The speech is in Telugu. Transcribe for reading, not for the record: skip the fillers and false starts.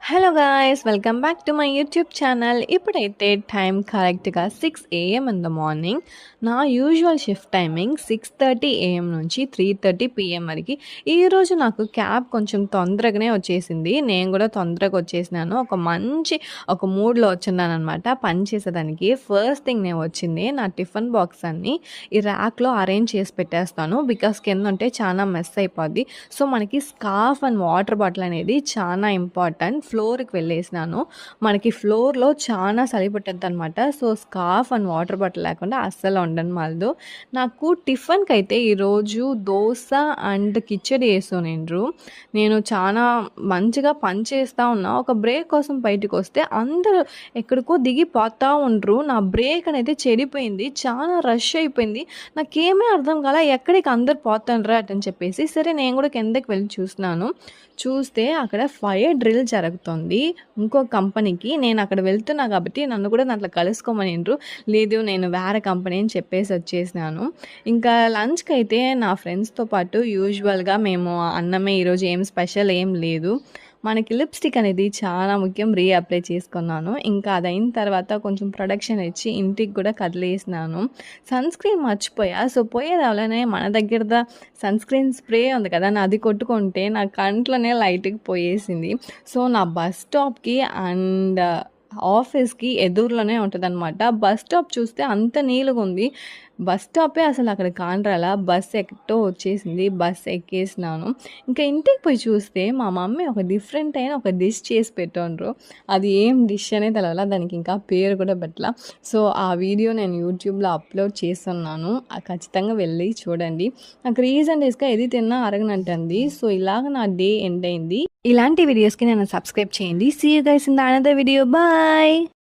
Hello guys! Welcome back to my YouTube channel. ఇప్పుడైతే టైం కరెక్ట్‌గా 6 AM ఇన్ ద మార్నింగ్. నా యూజువల్ షిఫ్ట్ టైమింగ్ 6:30 AM నుంచి 3:30 PM వరకి. ఈరోజు నాకు క్యాబ్ కొంచెం తొందరగానే వచ్చేసింది. నేను కూడా తొందరగా వచ్చేసినాను. ఒక మూడ్‌లో వచ్చున్నాననమాట పని చేసేదానికి. ఫస్ట్ థింగ్ నేను వచ్చింది నా టిఫిన్ బాక్స్ అన్నీ ఈ ర్యాక్‌లో అరేంజ్ చేసి పెట్టేస్తాను. బికాస్ కిందుంటే చాలా మెస్ అయిపోద్ది. సో, మనకి స్కార్ఫ్ అండ్ వాటర్ బాటిల్ అనేది చాలా ఇంపార్టెంట్. ఫ్లోర్‌కి వెళ్ళేసినాను. మనకి ఫ్లోర్‌లో చానా చలి పుట్టిద్దనమాట. So, scarf and water bottle లేకుండా అస్సలు ఉండనమాలదు. నాకు టిఫిన్‌కైతే ఈరోజు దోస అండ్ కిచడి యేసునిండ్రు. నేను చానా మంచిగా పని చేస్తా ఉన్నా. ఒక బ్రేక్ కోసం బయటికొస్తే అందరూ ఎక్కడికో దిగి పోతా ఉండ్రు. నా బ్రేక్ అనేది చెడిపోయింది. చాలా రష్ అయిపోయింది. నాకేమీ అర్థం కాలా. ఎక్కడికి అందరూ పోతండ్రా అటని చెప్పేసి, సరే నేను కూడా కిందకి వెళ్ళి చూసినాను. చూస్తే అక్కడ ఫైర్ డ్రిల్ జరుగుతుంది. ఇంకో కంపెనీకి. నేను అక్కడ వెళ్తున్నా కాబట్టి నన్ను కూడా దాంట్లో కలుసుకోమనిండ్రు. లేదు నేను వేరే కంపెనీ అని చెప్పేసి వచ్చేసినాను. ఇంకా లంచ్‌కైతే నా ఫ్రెండ్స్‌తో పాటు యూజువల్‌గా మేము అన్నమే ఈరోజు ఏం స్పెషల్ ఏం లేదు. మనకి లిప్‌స్టిక్ అనేది చాలా ముఖ్యం. అప్లై చేసుకున్నాను. ఇంకా అదయిన తర్వాత కొంచెం ప్రొడక్షన్ ఇచ్చి ఇంటికి కూడా కదిలేసినాను. సన్ స్క్రీన్ మర్చిపోయా. సో, పోయేదావలనే మన దగ్గరద సన్ స్క్రీన్ స్ప్రే ఉంది కదా! అది కొట్టుకుంటే నా కంట్లోనే లైట్‌గా పోయేసింది. సో, నా బస్ స్టాప్‌కి అండ్ ఆఫీస్‌కి ఎదురులోనే ఉంటదనమాట. బస్ స్టాప్ చూస్తే అంత నీలుగుంది. బస్ స్టాపే అసలు అక్కడ కానరాలా. బస్ ఎట్టో వచ్చేసింది. బస్ ఎక్కేసినాను. ఇంకా ఇంటికి పోయి చూస్తే మా మమ్మీ ఒక డిఫరెంట్ అయిన ఒక డిష్ చేసి పెట్టిండ్రు. అది ఏం డిష్ అనేది తెలవలా. దానికి ఇంకా పేరు కూడా పెట్టలా. సో, ఆ వీడియో నేను యూట్యూబ్‌లో అప్లోడ్ చేసున్నాను. ఖచ్చితంగా వెళ్ళి చూడండి. నాకు రీసెంట్ డేస్‌గా ఏది తిన్నా అరగనంటంది. సో, ఇలాగ నా డే ఎండ్ అయింది. ఇలాంటి వీడియోస్‌కి నన్ను సబ్స్క్రైబ్ చేయండి. See you guys in the another video. Bye.